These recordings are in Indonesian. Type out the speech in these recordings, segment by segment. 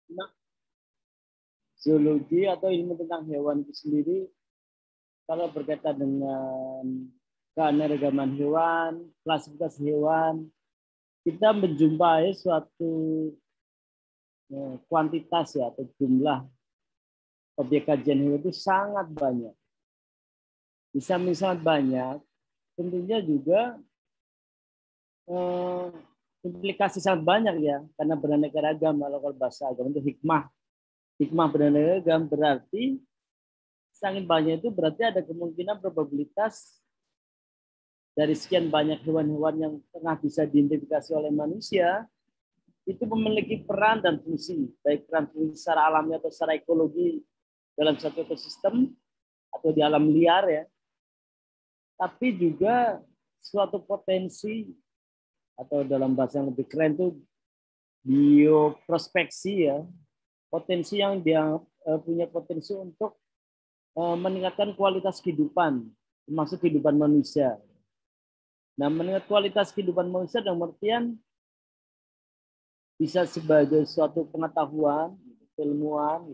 Nah, zoologi atau ilmu tentang hewan itu sendiri, kalau berkaitan dengan keanekaragaman hewan, klasifikasi hewan, kita menjumpai suatu kuantitas ya atau jumlah objek kajian hewan itu sangat banyak. Bisa sangat banyak, tentunya juga implikasi sangat banyak ya, karena beraneka ragam. Kalau bahasa agama itu hikmah beraneka ragam berarti sangat banyak, itu berarti ada kemungkinan probabilitas dari sekian banyak hewan-hewan yang tengah bisa diidentifikasi oleh manusia itu memiliki peran dan fungsi, baik peran fungsi secara alami atau secara ekologi dalam satu ekosistem atau di alam liar ya, tapi juga suatu potensi atau dalam bahasa yang lebih keren itu bioprospeksi ya, potensi yang dia punya potensi untuk meningkatkan kualitas kehidupan, termasuk kehidupan manusia. Nah, meningkat kualitas kehidupan manusia dalam artian bisa sebagai suatu pengetahuan, ilmuwan,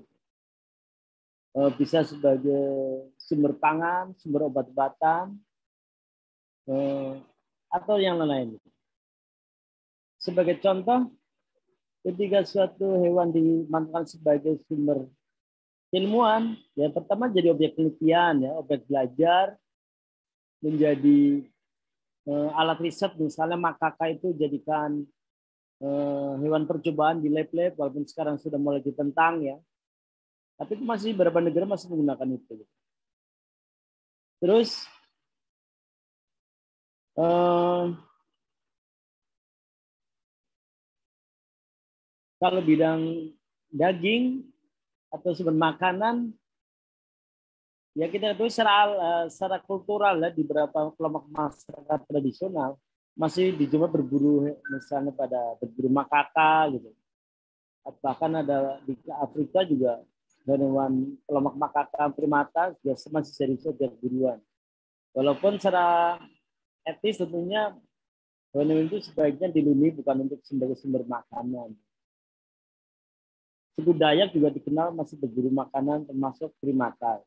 bisa sebagai sumber pangan, sumber obat-obatan, atau yang lain-lain. Sebagai contoh, ketika suatu hewan dimanfaatkan sebagai sumber ilmuwan, ya pertama jadi objek penelitian, ya objek belajar, menjadi alat riset. Misalnya makaka itu jadikan hewan percobaan di lab-lab, walaupun sekarang sudah mulai ditentang ya. Tapi itu masih beberapa negara masih menggunakan itu. Terus kalau bidang daging atau sumber makanan, ya kita tahu secara kultural ya, di beberapa kelompok masyarakat tradisional masih dijumpai berburu, misalnya pada berburu makaka gitu. Bahkan ada di Afrika juga hewan kelompok makaka primata biasa masih jadi objek buruan. Walaupun secara etis tentunya hewan itu sebaiknya dilindungi bukan untuk sebagai sumber makanan. Suku Dayak juga dikenal masih berburu makanan termasuk primata.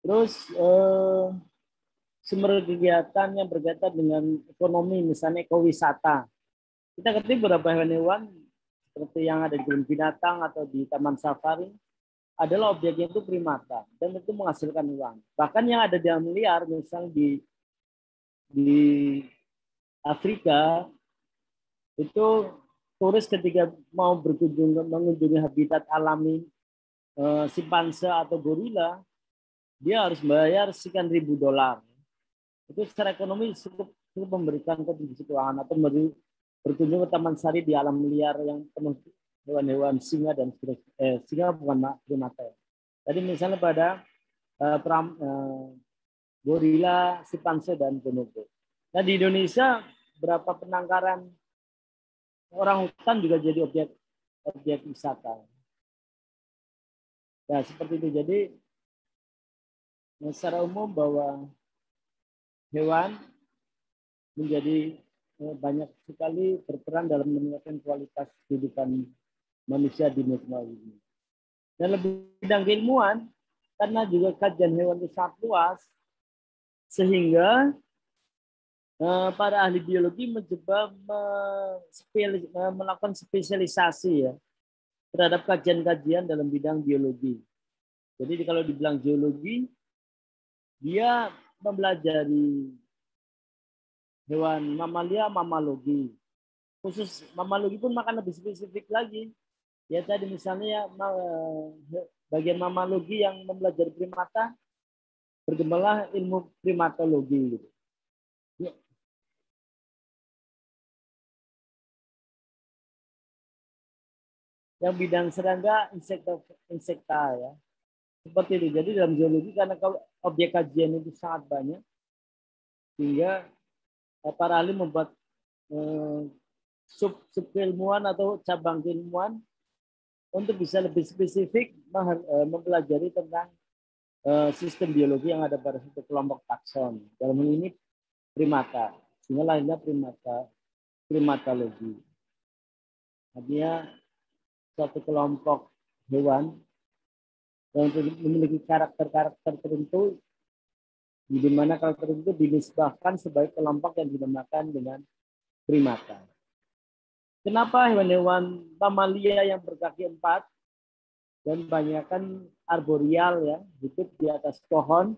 Terus sumber kegiatan yang berkaitan dengan ekonomi, misalnya ekowisata. Kita ketahui beberapa hewan-hewan seperti yang ada di kebun binatang atau di taman safari adalah objeknya itu primata dan itu menghasilkan uang. Bahkan yang ada di alam liar, misalnya di Afrika itu turis ketika mau mengunjungi habitat alami simpanse atau gorila, dia harus bayar sekian ribu dolar. Itu secara ekonomi cukup memberikan kontribusi keuangan, atau berkunjung ke taman sari di alam liar yang penuh hewan-hewan singa dan singa bukan primata. Tadi misalnya pada gorila, simpanse dan bonobo. Nah di Indonesia berapa penangkaran orang hutan juga jadi objek wisata. Ya seperti itu. Jadi secara umum bahwa hewan menjadi banyak sekali berperan dalam meningkatkan kualitas kehidupan manusia di muka ini. Dan lebih bidang keilmuan, karena juga kajian hewan itu sangat luas, sehingga para ahli biologi mencoba melakukan spesialisasi ya terhadap kajian-kajian dalam bidang biologi. Jadi kalau dibilang geologi, dia mempelajari hewan mamalia, mamalogi. Khusus mamalogi pun makan lebih spesifik lagi. Ya tadi misalnya bagian mamalogi yang mempelajari primata, berkembanglah ilmu primatologi. Gitu. Ya. Yang bidang serangga, insekta ya. Seperti itu. Jadi dalam geologi karena kalau objek kajian itu sangat banyak, sehingga para ahli membuat sub ilmuwan atau cabang ilmuwan untuk bisa lebih spesifik mempelajari tentang sistem biologi yang ada pada satu kelompok takson. Dalam hal ini primata. Sehingga lahirnya primatologi. Artinya suatu kelompok hewan yang memiliki karakter-karakter tertentu, di mana karakter itu dinisbahkan sebagai kelompok yang dinamakan dengan primata. Kenapa hewan-hewan mamalia yang berkaki 4 dan banyakkan arboreal ya, hidup di atas pohon,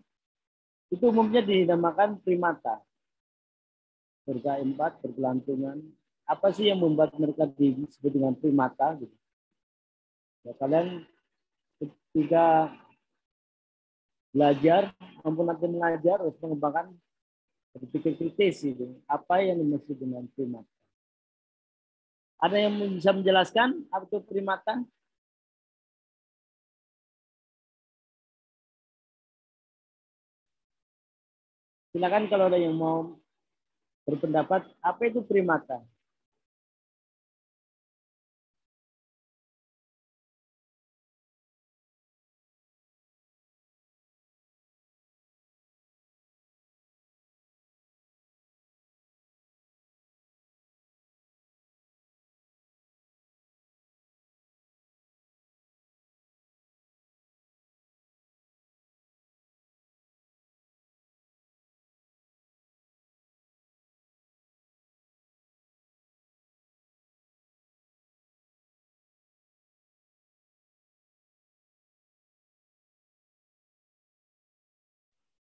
itu umumnya dinamakan primata. Berkaki 4, bergelantungan. Apa sih yang membuat mereka disebut dengan primata? Gitu. Ya, kalian ketika belajar, mampu nanti mengajar, harus mengembangkan berpikir kritis gitu. Apa yang dimaksud dengan primata? Ada yang bisa menjelaskan apa itu primata? Silakan kalau ada yang mau berpendapat, apa itu primata?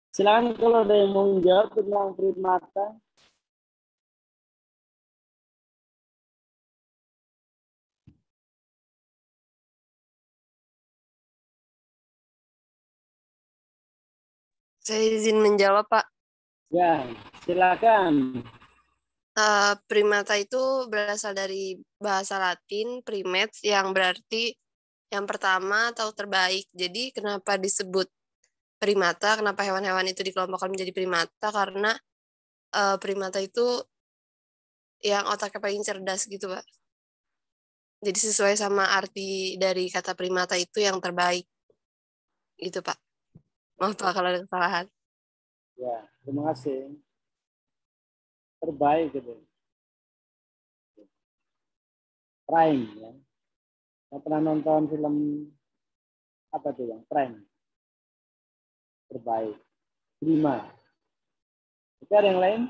Silakan kalau ada yang mau menjawab tentang primata. Saya izin menjawab, Pak. Ya, silakan. Primata itu berasal dari bahasa Latin, primates, yang berarti yang pertama atau terbaik. Jadi kenapa disebut primata, kenapa hewan-hewan itu dikelompokkan menjadi primata, karena primata itu yang otaknya paling cerdas gitu, Pak. Jadi sesuai sama arti dari kata primata itu yang terbaik. Gitu, Pak. Maaf, Pak, kalau ada kesalahan. Ya, terima kasih. Terbaik gitu. Prime ya. Saya pernah nonton film apa tuh yang Prime? Terbaik. Prima. Itu ada yang lain?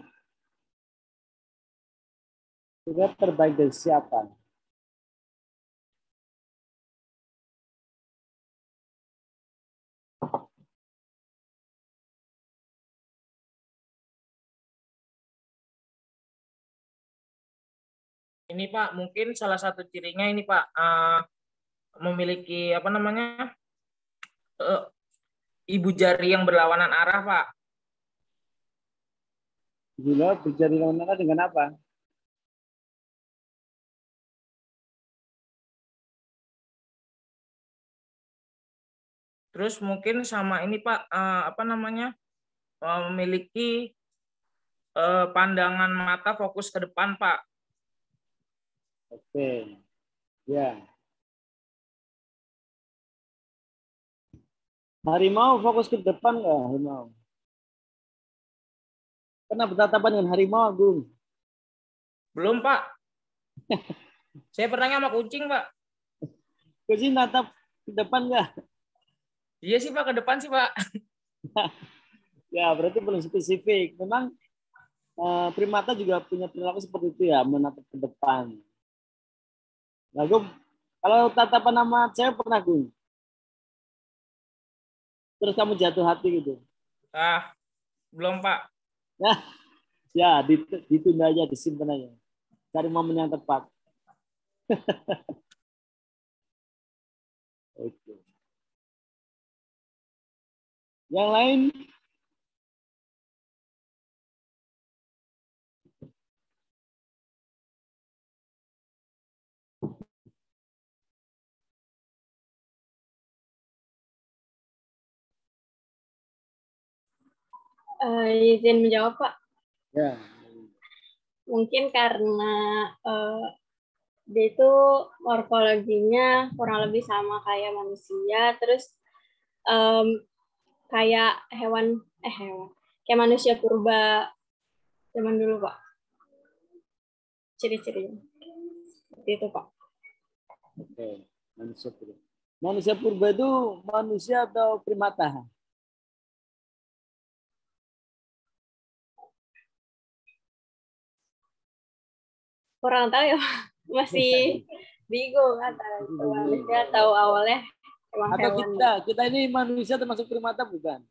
Juga terbaik dari siapa? Ini Pak, mungkin salah satu cirinya ini Pak, memiliki apa namanya, ibu jari yang berlawanan arah Pak. Gila berjari lawan dengan apa? Terus mungkin sama ini Pak, apa namanya, memiliki pandangan mata fokus ke depan Pak. Oke. Ya. Harimau fokus ke depan nggak harimau? Pernah bertatapan dengan harimau, Agung? Belum Pak. Saya pernahnya sama kucing Pak. Kucing natap ke depan nggak? Iya sih Pak, ke depan sih Pak. Ya, berarti belum spesifik. Memang primata juga punya perilaku seperti itu ya, menatap ke depan. Nah, Gung, kalau tatapan nama cewek pernah, Gung? Terus kamu jatuh hati gitu? Belum Pak. Nah, ya ditunda aja, disimpan aja. Cari momen yang tepat. Oke. Yang lain? Izin menjawab, Pak. Ya. Mungkin karena dia itu morfologinya kurang lebih sama kayak manusia, terus kayak hewan, kayak manusia purba zaman dulu, Pak. Ciri-cirinya. Seperti itu, Pak. Oke, manusia purba. Manusia purba itu manusia atau primata? Kurang tahu ya, masih bingung antara itu manusia atau awalnya emang Atau hewan. kita ini manusia termasuk primata bukan?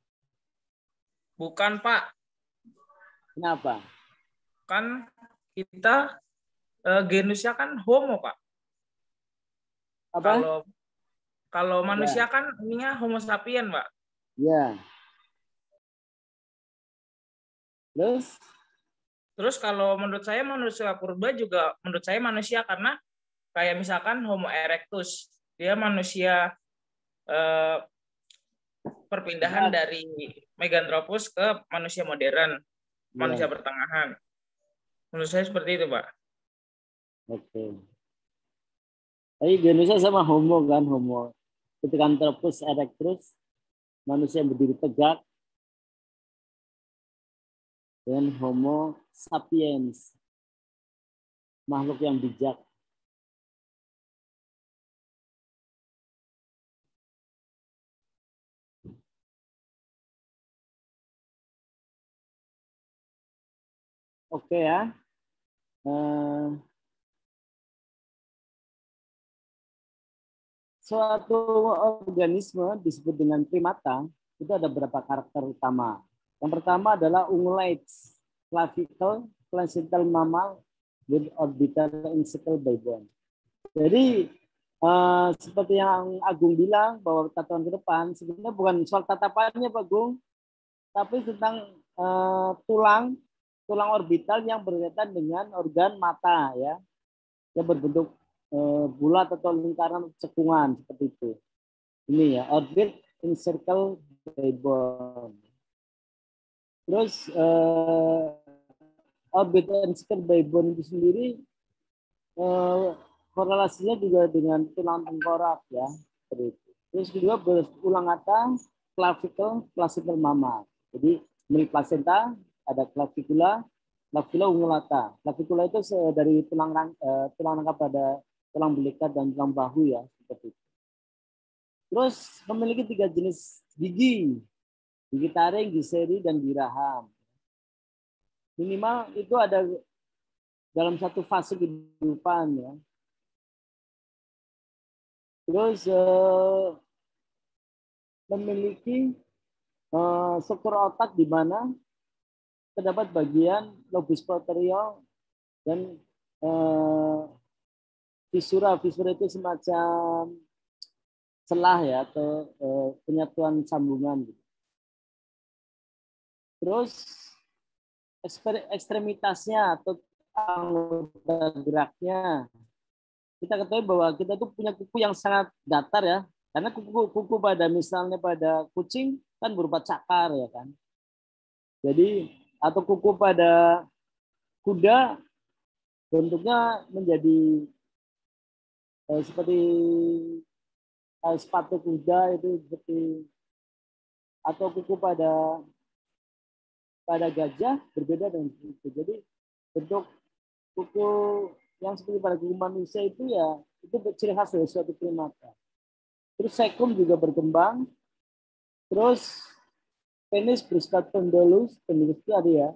Bukan, Pak. Kenapa? Kan kita genusnya kan Homo, Pak. Apa? Kalau manusia Ya. kan ininya Homo sapien, Pak. Ya. Terus kalau menurut saya manusia purba juga menurut saya manusia karena kayak misalkan Homo erectus, dia manusia perpindahan dari Meganthropus ke manusia modern, manusia Ya. pertengahan. Menurut saya seperti itu, Pak. Oke. Tapi genusnya sama Homo kan, Homo. Pithecanthropus erectus, manusia yang berdiri tegak, dan Homo sapiens, makhluk yang bijak. Oke ya. Suatu organisme disebut dengan primata itu ada beberapa karakter utama. Yang pertama adalah ungulates, clavicle, placental mammal with orbital encircled by bone. Jadi seperti yang Agung bilang bahwa tatapan ke depan sebenarnya bukan soal tatapannya Pak Agung, tapi tentang tulang orbital yang berkaitan dengan organ mata ya, yang berbentuk bulat atau lingkaran cekungan seperti itu. Ini ya, orbit encircled by bone. Terus orbit encircled by bone itu sendiri korelasinya juga dengan tulang tengkorak ya, seperti itu. Terus kedua berulang kata clavicle, placental mammal. Jadi milik placenta ada clavicula, clavicula ungulata. Clavicula itu dari tulang rangka pada tulang belikat dan tulang bahu ya, seperti itu. Terus memiliki 3 jenis gigi taring, gigi seri, dan gigi raham. Minimal itu ada dalam satu fase kehidupan ya. Terus memiliki struktur otak di mana terdapat bagian lobus posterior dan visura. Visura itu semacam celah ya atau penyatuan sambungan. Terus ekstremitasnya atau anggota geraknya, kita ketahui bahwa kita tuh punya kuku yang sangat datar ya, karena kuku pada misalnya pada kucing kan berupa cakar ya kan. Jadi atau kuku pada kuda bentuknya menjadi seperti sepatu kuda itu seperti, atau kuku pada gajah berbeda dengan itu. Jadi bentuk kuku yang seperti pada kuku manusia itu ya itu ciri khas dari suatu primata. Terus sekum juga berkembang. Terus penis bersifat pendulus itu ada ya,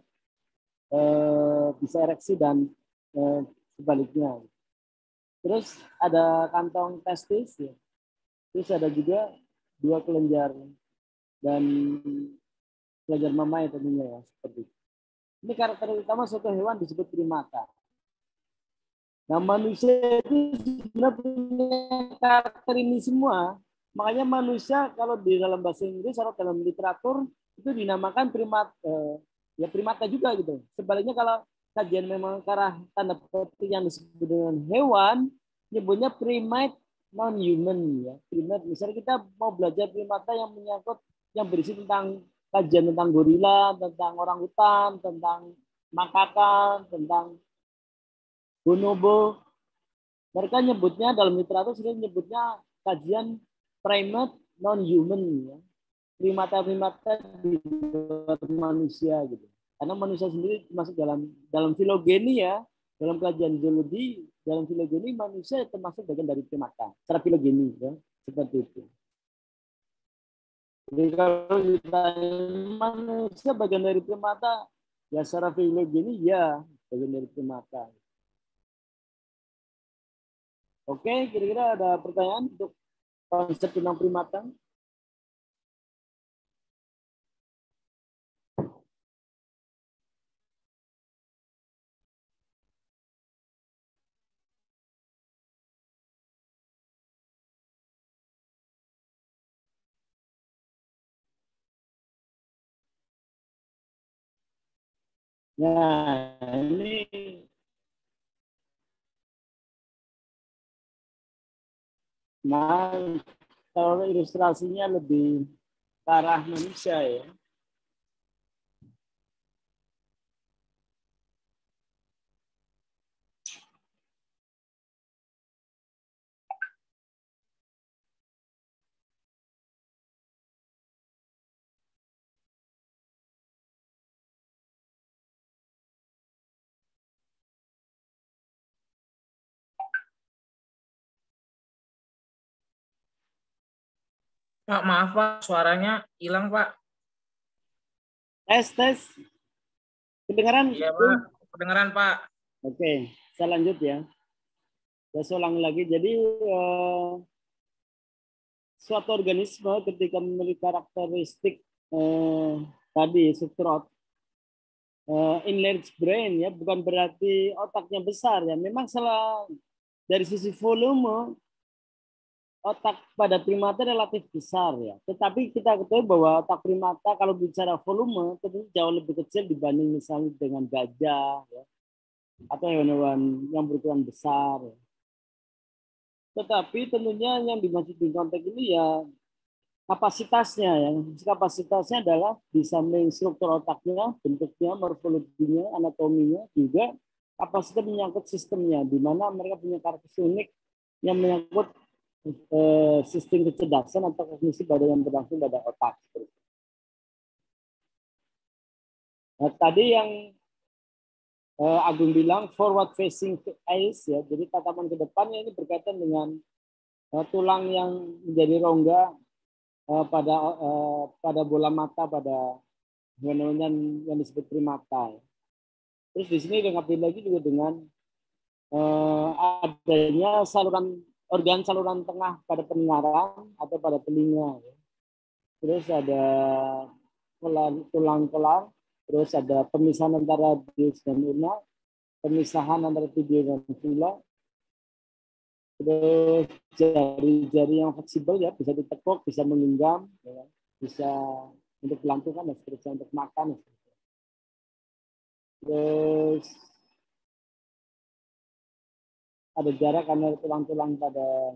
bisa ereksi dan sebaliknya. Terus ada kantong testis ya. Terus ada juga 2 kelenjar dan kelenjar mamai tentunya ya, seperti itu. Ini karakter utama suatu hewan disebut primata. Nah, manusia itu sebenarnya punya karakter ini semua. Makanya manusia kalau di dalam bahasa Inggris atau dalam literatur itu dinamakan ya primata juga gitu. Sebaliknya kalau kajian memang ke arah tanda petik yang disebut dengan hewan, nyebutnya primate non-human ya. Primate, misalnya kita mau belajar primata yang menyangkut yang berisi tentang kajian tentang gorila, tentang orangutan, tentang makaka, tentang bonobo. Mereka nyebutnya dalam literatur sudah nyebutnya kajian primate non-human ya. Primata-primata di luar manusia gitu. Karena manusia sendiri masuk dalam filogeni ya, dalam kajian zoologi dalam filogeni manusia termasuk bagian dari primata. Secara filogeni, ya, seperti itu. Jadi kalau ditanya manusia bagian dari primata, ya secara filogeni ya bagian dari primata. Oke, kira-kira ada pertanyaan untuk konsep tentang primata? Nah, ini kalau ilustrasinya lebih ke arah manusia ya. Pak, maaf Pak, suaranya hilang Pak. Tes. Kedengaran? Iya Pak, kedengaran Pak. Oke, saya lanjut ya. Saya ulangi lagi. Jadi suatu organisme ketika memiliki karakteristik tadi struktur enlarged brain ya, bukan berarti otaknya besar ya. Memang salah dari sisi volume otak pada primata relatif besar ya. Tetapi kita ketahui bahwa otak primata kalau bicara volume tentu jauh lebih kecil dibanding misalnya dengan gajah ya, atau hewan-hewan yang berukuran besar. Ya. Tetapi tentunya yang dimaksud di konteks ini ya kapasitasnya ya. Kapasitasnya adalah bisa struktur otaknya, bentuknya, morfologinya, anatominya, juga kapasitas menyangkut sistemnya, di mana mereka punya karakteristik unik yang menyangkut sistem kecerdasan atau kognisi pada yang berlangsung pada otak. Nah, tadi yang Agung bilang forward facing eyes ya, jadi tatapan ke depannya ini berkaitan dengan tulang yang menjadi rongga pada bola mata pada hewan yang disebut primata. Ya. Terus di sini dilengkapi lagi juga dengan adanya organ saluran tengah pada pendengaran atau pada telinga. Ya. Terus ada tulang kolar, terus ada pemisahan antara bius dan ulna, pemisahan antara tibia dan fibula, terus jari-jari yang fleksibel ya, bisa ditekuk, bisa menggenggam, ya, bisa untuk pelantungan dan seterusnya, untuk makan. Terus ada jarak karena tulang-tulang pada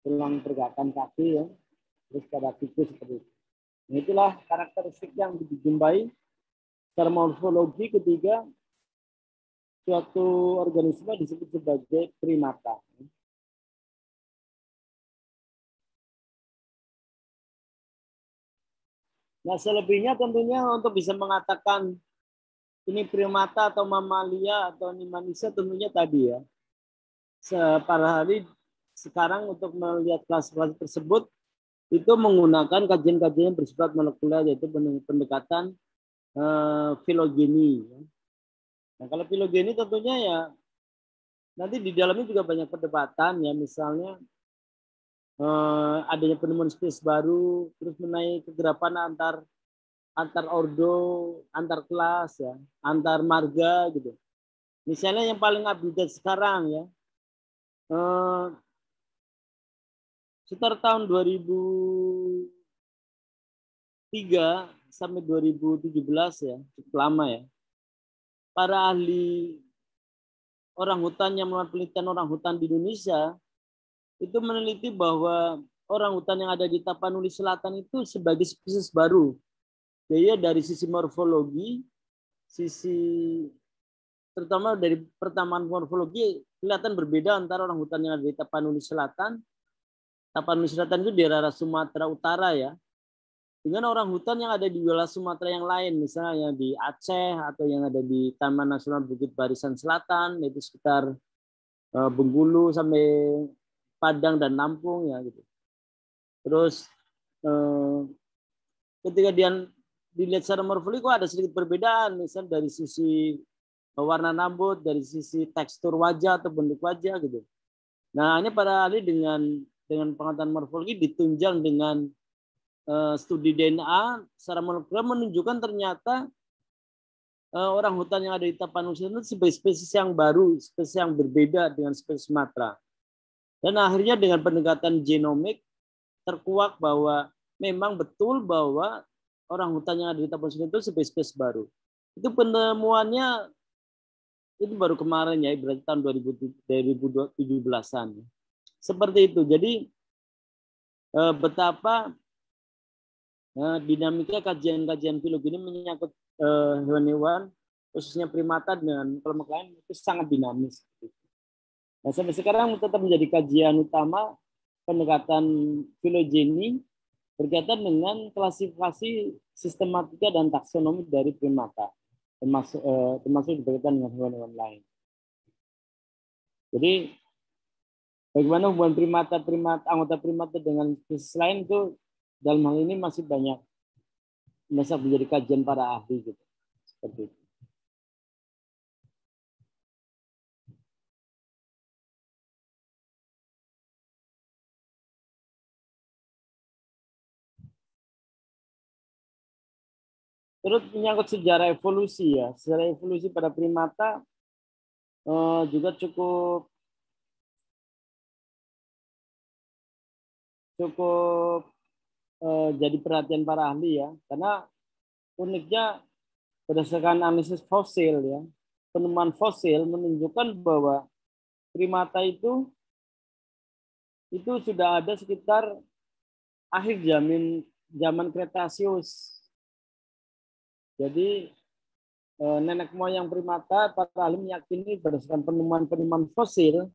tulang pergerakan kaki ya, terus pada siku seperti itu. Nah, itulah karakteristik yang dijumpai secara morfologi ketiga suatu organisme disebut sebagai primata. Nah, selebihnya tentunya untuk bisa mengatakan ini primata atau mamalia atau ini manusia tentunya tadi ya. Pada hari sekarang untuk melihat kelas-kelas tersebut itu menggunakan kajian-kajian yang bersifat molekuler, yaitu pendekatan filogeni. Nah, kalau filogeni tentunya ya nanti di dalamnya juga banyak perdebatan ya, misalnya adanya penemuan spesies baru, terus mengenai kegerapan antar ordo, antar kelas ya, antar marga gitu. Misalnya yang paling update sekarang ya, sekitar tahun 2003 sampai 2017 ya, cukup lama ya. Para ahli orang hutan yang melakukan penelitian orang hutan di Indonesia itu meneliti bahwa orang hutan yang ada di Tapanuli Selatan itu sebagai spesies baru. Jadi dari sisi morfologi, terutama dari pertamaan morfologi kelihatan berbeda antara orang hutan yang ada di Tapanuli Selatan. Tapanuli Selatan itu di daerah Sumatera Utara ya. Dengan orang hutan yang ada di wilayah Sumatera yang lain, misalnya yang di Aceh atau yang ada di Taman Nasional Bukit Barisan Selatan, yaitu sekitar Bengkulu sampai Padang dan Lampung ya gitu. Terus ketika dia dilihat secara morfologi kok ada sedikit perbedaan, misal dari sisi warna rambut, dari sisi tekstur wajah atau bentuk wajah gitu. Nah, ini para ahli dengan pengetahuan morfologi ditunjang dengan studi DNA secara molekuler menunjukkan ternyata orang hutan yang ada di Tapanuli itu sebagai spesies yang baru, spesies yang berbeda dengan spesies Sumatera. Dan akhirnya dengan pendekatan genomik terkuak bahwa memang betul bahwa orang hutan yang ada di Tapanuli itu sebagai spesies baru. Itu penemuannya itu baru kemarin ya, berarti tahun 2017-an. Seperti itu. Jadi betapa dinamika kajian-kajian biologi ini menyangkut hewan-hewan, khususnya primata dengan kelompok lain itu sangat dinamis. Nah, sampai sekarang tetap menjadi kajian utama pendekatan filogeni berkaitan dengan klasifikasi sistematika dan taksonomi dari primata, termasuk berkaitan dengan hewan-hewan lain. Jadi bagaimana hubungan anggota primata dengan spesies lain itu dalam hal ini masih banyak menjadi kajian para ahli gitu. Seperti itu. Terus menyangkut sejarah evolusi ya, sejarah evolusi pada primata juga cukup jadi perhatian para ahli ya, karena uniknya berdasarkan analisis fosil ya, penemuan fosil menunjukkan bahwa primata itu sudah ada sekitar akhir zaman Kretasius. Jadi nenek moyang primata para ahli meyakini berdasarkan penemuan fosil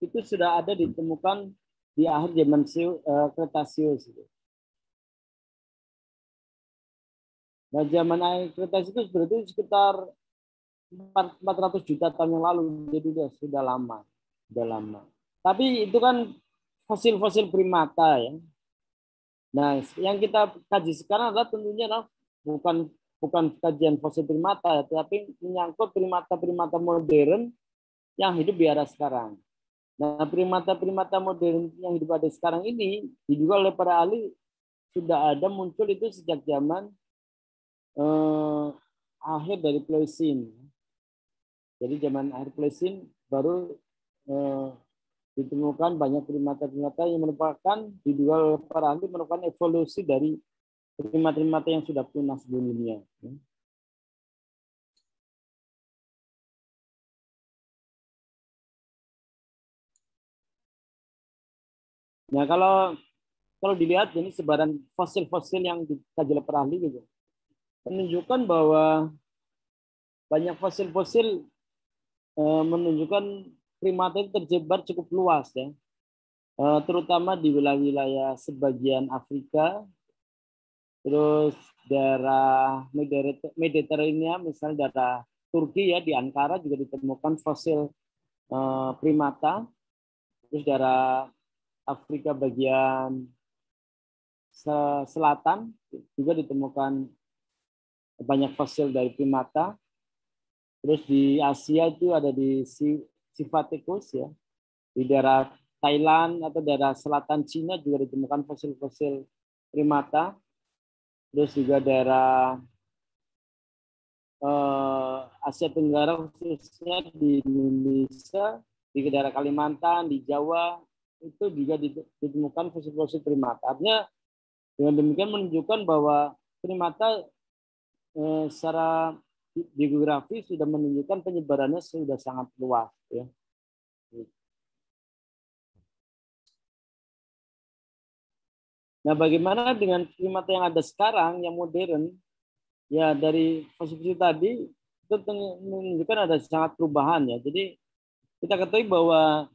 itu sudah ada ditemukan di akhir zaman Kretasius. Nah, zaman akhir Kretasius itu berarti sekitar 400 juta tahun yang lalu, jadi sudah lama. Tapi itu kan fosil-fosil primata ya. Nah, yang kita kaji sekarang adalah tentunya bukan kajian fosil primata, tetapi menyangkut primata-primata modern yang hidup di era sekarang. Nah, primata-primata modern yang hidup ada sekarang ini diduga oleh para ahli sudah ada muncul itu sejak zaman akhir dari Pliocene. Jadi zaman akhir Pliocene baru ditemukan banyak primata-primata yang merupakan diduga oleh para ahli merupakan evolusi dari primata-primata yang sudah punah sebelumnya. Nah, kalau dilihat ini sebaran fosil-fosil yang dikaji oleh para ahli gitu, menunjukkan bahwa banyak fosil-fosil menunjukkan primata itu tersebar cukup luas ya, terutama di wilayah-wilayah sebagian Afrika, terus daerah Mediterania, misalnya daerah Turki ya, di Ankara juga ditemukan fosil primata, terus daerah Afrika bagian selatan juga ditemukan banyak fosil dari primata. Terus di Asia itu ada di Sifaticus ya, di daerah Thailand atau daerah selatan Cina juga ditemukan fosil-fosil primata. Terus juga daerah Asia Tenggara khususnya di Indonesia, di daerah Kalimantan, di Jawa itu juga ditemukan fosil-fosil primata. Artinya dengan demikian menunjukkan bahwa primata secara geografi sudah menunjukkan penyebarannya sudah sangat luas ya. Nah, bagaimana dengan primata yang ada sekarang yang modern? Ya, dari fosil tadi itu menunjukkan ada sangat perubahan ya. Jadi kita ketahui bahwa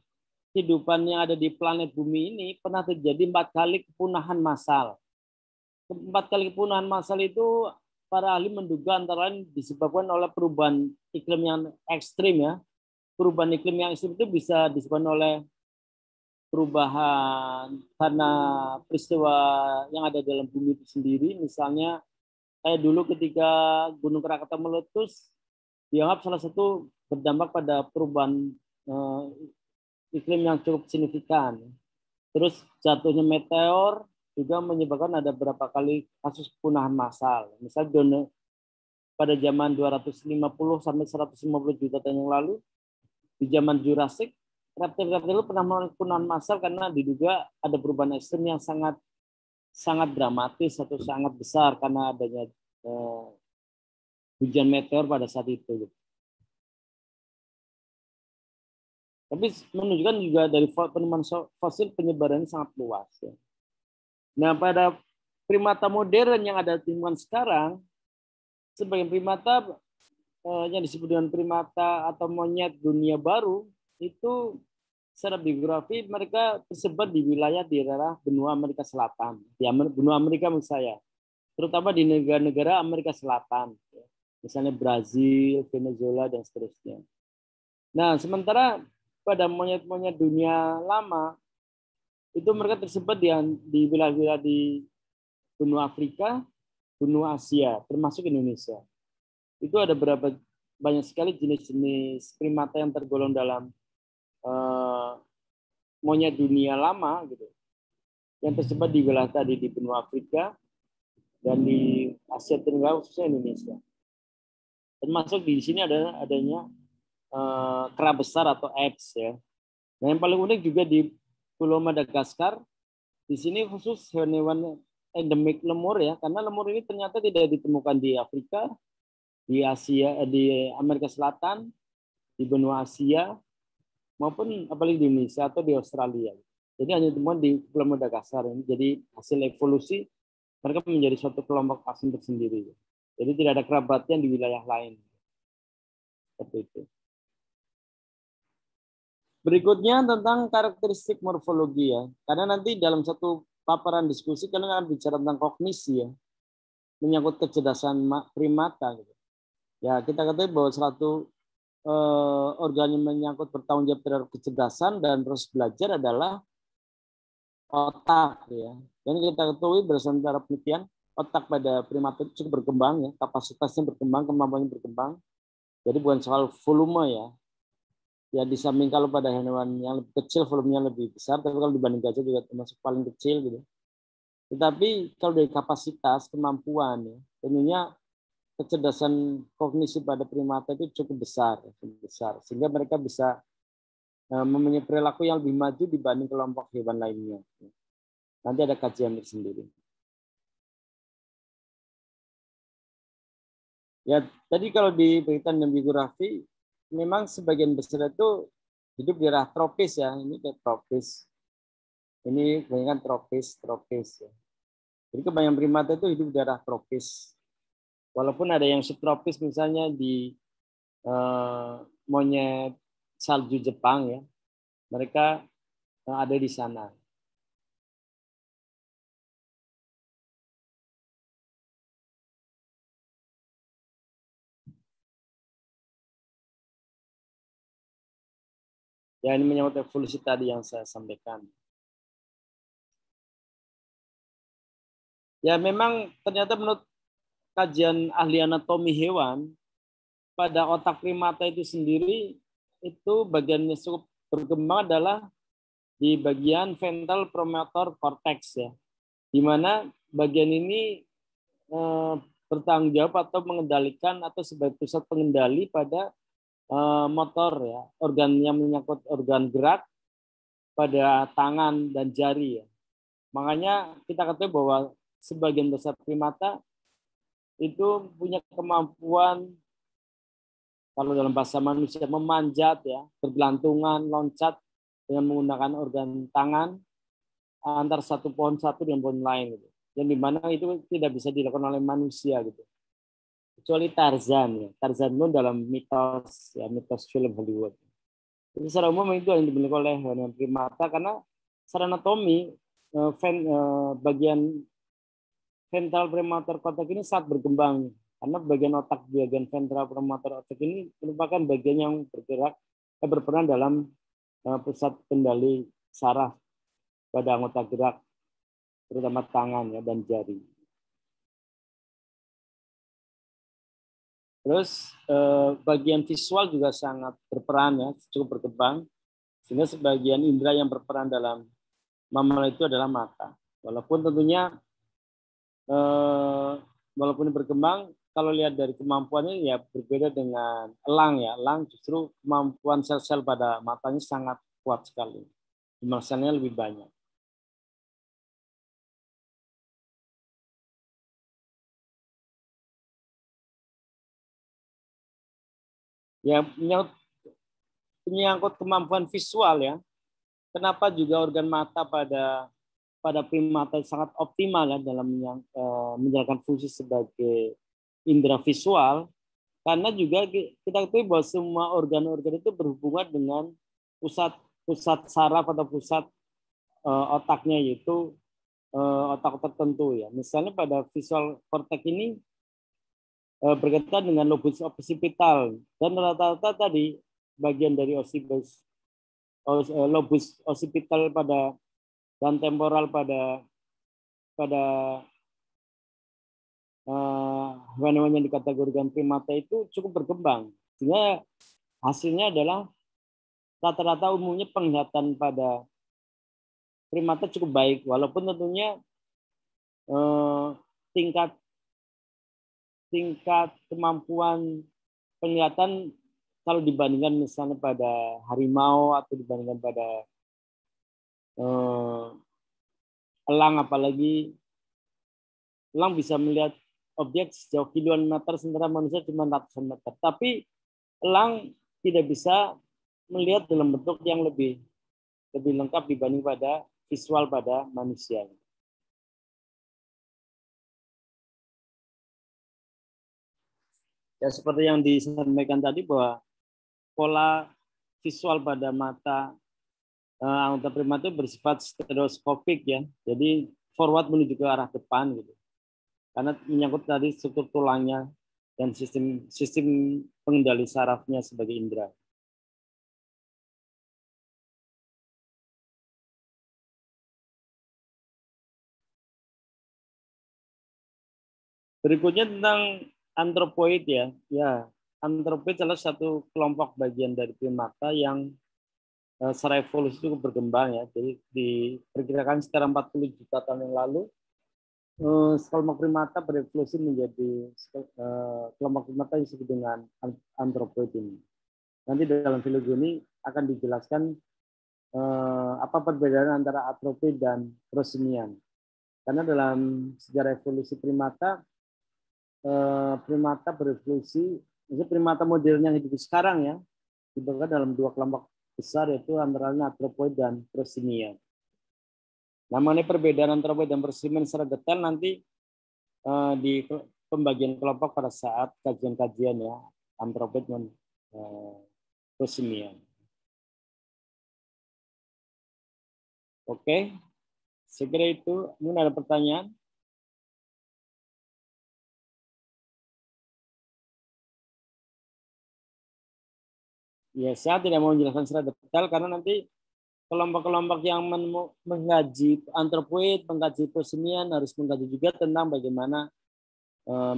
kehidupan yang ada di planet bumi ini pernah terjadi 4 kali kepunahan massal. 4 kali kepunahan massal itu para ahli menduga antara lain disebabkan oleh perubahan iklim yang ekstrim ya, perubahan iklim yang ekstrim itu bisa disebabkan oleh perubahan karena peristiwa yang ada dalam bumi itu sendiri. Misalnya kayak dulu ketika Gunung Krakatau meletus, dianggap salah satu berdampak pada perubahan iklim yang cukup signifikan. Terus jatuhnya meteor juga menyebabkan ada beberapa kali kasus kepunahan massal. Misalnya pada zaman 250 sampai 150 juta tahun yang lalu, di zaman Jurassic, reptil-reptil pernah melakukan kepunahan massal karena diduga ada perubahan ekstrim yang sangat dramatis atau sangat besar karena adanya hujan meteor pada saat itu. Tapi menunjukkan juga dari penemuan fosil penyebarannya sangat luas. Ya. Nah, pada primata modern yang ada di lingkungan sekarang, sebagian primata yang disebut dengan primata atau monyet dunia baru, itu secara biografi mereka tersebar di wilayah di daerah benua Amerika Selatan. Di benua Amerika menurut saya. Terutama di negara-negara Amerika Selatan. Ya. Misalnya Brazil, Venezuela, dan seterusnya. Nah, sementara pada monyet-monyet dunia lama, itu mereka tersebar di wilayah-wilayah di benua Afrika, benua Asia, termasuk Indonesia. Itu ada banyak sekali jenis-jenis primata yang tergolong dalam monyet dunia lama, gitu, yang tersebar di wilayah tadi di benua Afrika dan di Asia Tenggara, khususnya Indonesia. Termasuk di sini adanya kera besar atau apes, ya. Nah, yang paling unik juga di Pulau Madagaskar, di sini khusus hewan endemik lemur, ya, karena lemur ini ternyata tidak ditemukan di Afrika, di Asia, di Amerika Selatan, di benua Asia, maupun apalagi di Indonesia atau di Australia. Jadi hanya temuan di Pulau Madagaskar ini. Jadi hasil evolusi mereka menjadi suatu kelompok asing tersendiri. Jadi tidak ada kerabatnya di wilayah lain. Seperti itu. Berikutnya tentang karakteristik morfologi, ya. Karena nanti dalam satu paparan diskusi kalian akan bicara tentang kognisi, ya, menyangkut kecerdasan primata. Gitu. Ya, kita katakan bahwa suatu organ yang menyangkut bertanggung jawab terhadap kecerdasan dan terus belajar adalah otak, ya. Dan kita ketahui berdasarkan penelitian, otak pada primata itu cukup berkembang, ya, kapasitasnya berkembang, kemampuannya berkembang. Jadi bukan soal volume, ya. Ya di samping kalau pada hewan yang lebih kecil volumenya lebih besar, tapi kalau dibanding gajah juga termasuk paling kecil, gitu. Tetapi kalau dari kapasitas kemampuan, ya, tentunya kecerdasan kognisi pada primata itu cukup besar, sehingga mereka bisa mempunyai perilaku yang lebih maju dibanding kelompok hewan lainnya. Nanti ada kajian tersendiri. Ya, tadi kalau di berita dan biografi, memang sebagian besar itu hidup di daerah tropis, ya. Ini kayak tropis. Ini kebanyakan tropis, ya. Jadi kebanyakan primata itu hidup di daerah tropis. Walaupun ada yang subtropis, misalnya di monyet salju Jepang, ya, mereka ada di sana. Ya, ini menyangkut evolusi tadi yang saya sampaikan. Ya, memang ternyata menurut kajian ahli anatomi hewan, pada otak primata itu sendiri, itu bagian yang cukup berkembang adalah di bagian ventral promotor cortex, ya, di mana bagian ini bertanggung jawab atau mengendalikan atau sebagai pusat pengendali pada motor, ya, organ yang menyangkut organ gerak pada tangan dan jari, ya. Makanya kita katakan bahwa sebagian besar primata itu punya kemampuan, kalau dalam bahasa manusia, memanjat, ya, bergelantungan, loncat dengan menggunakan organ tangan antar satu pohon satu dengan pohon lain, gitu. Yang dimana itu tidak bisa dilakukan oleh manusia, gitu. Kecuali Tarzan, ya. Tarzan pun dalam mitos, ya, mitos film Hollywood. Jadi secara umum itu yang dimiliki oleh hewan primata karena secara anatomi bagian ventral premotor cortex ini sangat berkembang, karena bagian otak bagian ventral premotor cortex ini merupakan bagian yang bergerak berperan dalam pusat kendali saraf pada anggota gerak, terutama tangan ya, dan jari. Terus bagian visual juga sangat berperan ya, cukup berkembang. Sehingga sebagian indera yang berperan dalam mamal itu adalah mata. Walaupun tentunya walaupun berkembang, kalau lihat dari kemampuannya ya berbeda dengan elang ya. Elang justru kemampuan sel-sel pada matanya sangat kuat sekali. Jumlah selnya lebih banyak. Ya, menyangkut kemampuan visual ya. Kenapa juga organ mata pada primata sangat optimal ya dalam menjalankan fungsi sebagai indera visual, karena juga kita ketahui bahwa semua organ-organ itu berhubungan dengan pusat saraf atau pusat otaknya, yaitu otak tertentu ya. Misalnya pada visual cortex ini berkaitan dengan lobus occipital, dan rata-rata tadi bagian dari lobus occipital dan temporal pada hewan-hewan yang dikategorikan primata itu cukup berkembang, sehingga hasilnya adalah rata-rata umumnya penglihatan pada primata cukup baik, walaupun tentunya tingkat kemampuan penglihatan kalau dibandingkan misalnya pada harimau atau dibandingkan pada elang, apalagi elang bisa melihat objek sejauh kiloan meter, sementara manusia cuma ratusan meter. Tapi elang tidak bisa melihat dalam bentuk yang lebih lengkap dibanding pada visual pada manusia. Ya, seperti yang disampaikan tadi bahwa pola visual pada mata anggota primata itu bersifat stereoskopik ya. Jadi forward menuju ke arah depan gitu. Karena menyangkut tadi struktur tulangnya dan sistem pengendali sarafnya sebagai indera. Berikutnya tentang antropoid ya. Ya, antropoid adalah satu kelompok bagian dari primata yang secara evolusi cukup berkembang ya. Jadi diperkirakan sekitar 40 juta tahun yang lalu kelompok primata berevolusi menjadi kelompok primata yang disebut dengan antropoid ini. Nanti dalam filologi ini akan dijelaskan apa perbedaan antara antropoid dan prosimian. Karena dalam sejarah evolusi primata berevolusi, maksudnya primata modern yang hidup sekarang ya, dibagi dalam dua kelompok besar, yaitu antara antropoid dan prosimian. Nah, mengenai perbedaan antropoid dan prosimian secara detail nanti di pembagian kelompok pada saat kajian-kajian ya, antropoid dan prosimian. Oke, saya kira itu. Mungkin ada pertanyaan? Ya, saya tidak mau menjelaskan secara detail karena nanti kelompok-kelompok yang mengkaji antropoid, mengkaji prosimian harus mengkaji juga tentang bagaimana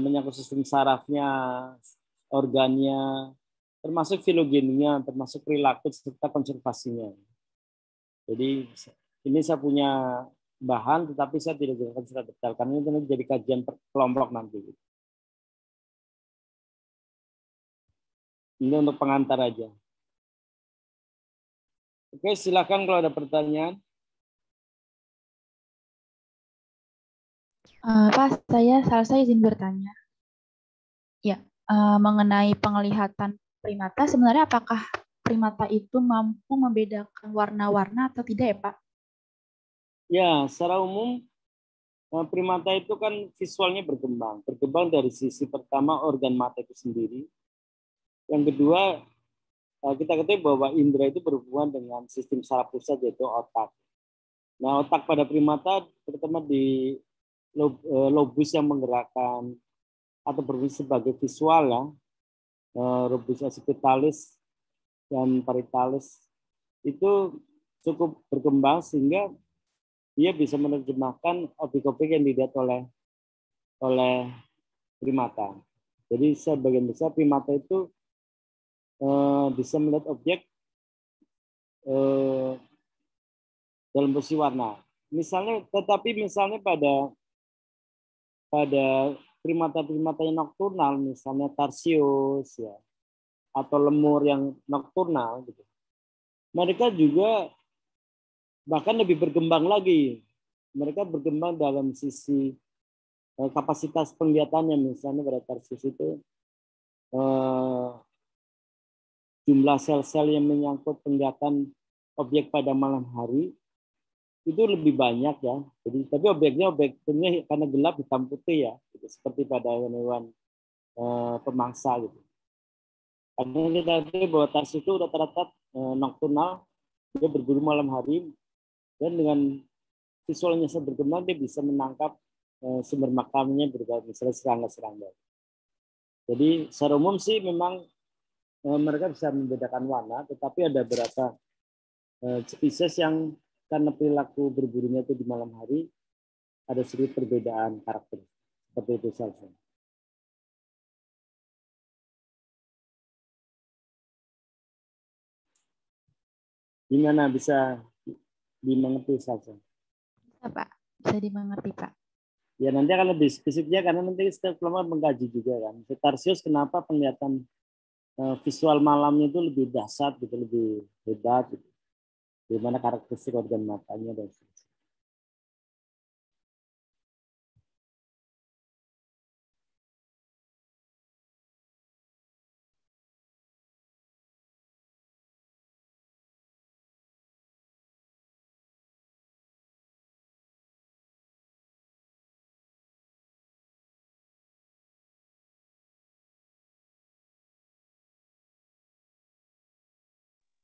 menyangkut sistem sarafnya, organnya, termasuk filogeninya, termasuk perilaku serta konservasinya. Jadi ini saya punya bahan, tetapi saya tidak jelaskan secara detail karena itu jadi kajian per kelompok nanti. Ini untuk pengantar aja. Oke, silakan kalau ada pertanyaan. Pak, saya izin bertanya. Ya, mengenai penglihatan primata, sebenarnya apakah primata itu mampu membedakan warna-warna atau tidak ya, Pak? Ya, secara umum primata itu kan visualnya berkembang dari sisi pertama organ mata itu sendiri. Yang kedua, kita ketahui bahwa indera itu berhubungan dengan sistem saraf pusat, yaitu otak. Nah, otak pada primata terutama di lobus yang menggerakkan atau berfungsi sebagai visual ya, lobus occipitalis dan paritalis itu cukup berkembang sehingga dia bisa menerjemahkan objek-objek yang dilihat oleh primata. Jadi sebagian besar primata itu bisa melihat objek dalam posisi warna. Tetapi misalnya pada primata-primata yang nokturnal, misalnya tarsius ya, atau lemur yang nokturnal, gitu. Mereka juga bahkan lebih berkembang lagi. Mereka berkembang dalam sisi kapasitas penglihatannya, misalnya pada tarsius itu jumlah sel-sel yang menyangkut penglihatan objek pada malam hari itu lebih banyak ya. Jadi tapi objeknya karena gelap hitam putih ya, gitu. Seperti pada hewan pemangsa gitu. Karena kita tahu bahwa tarsius itu rata-rata nokturnal, dia berburu malam hari dan dengan visualnya berkembang dia bisa menangkap sumber makanannya berupa misalnya serangga-serangga. Jadi secara umum sih memang mereka bisa membedakan warna, tetapi ada beberapa spesies yang karena perilaku berburunya itu di malam hari ada sedikit perbedaan karakter. Seperti itu saja. Gimana bisa dimengerti saja? Bisa Pak, bisa dimengerti Pak. Ya nanti akan lebih spesifiknya karena nanti setiap kelompok mengkaji juga kan. Tarsius kenapa penglihatan visual malamnya itu lebih dahsyat gitu, lebih hebat gitu. Bagaimana karakteristik organ matanya dan sebagainya.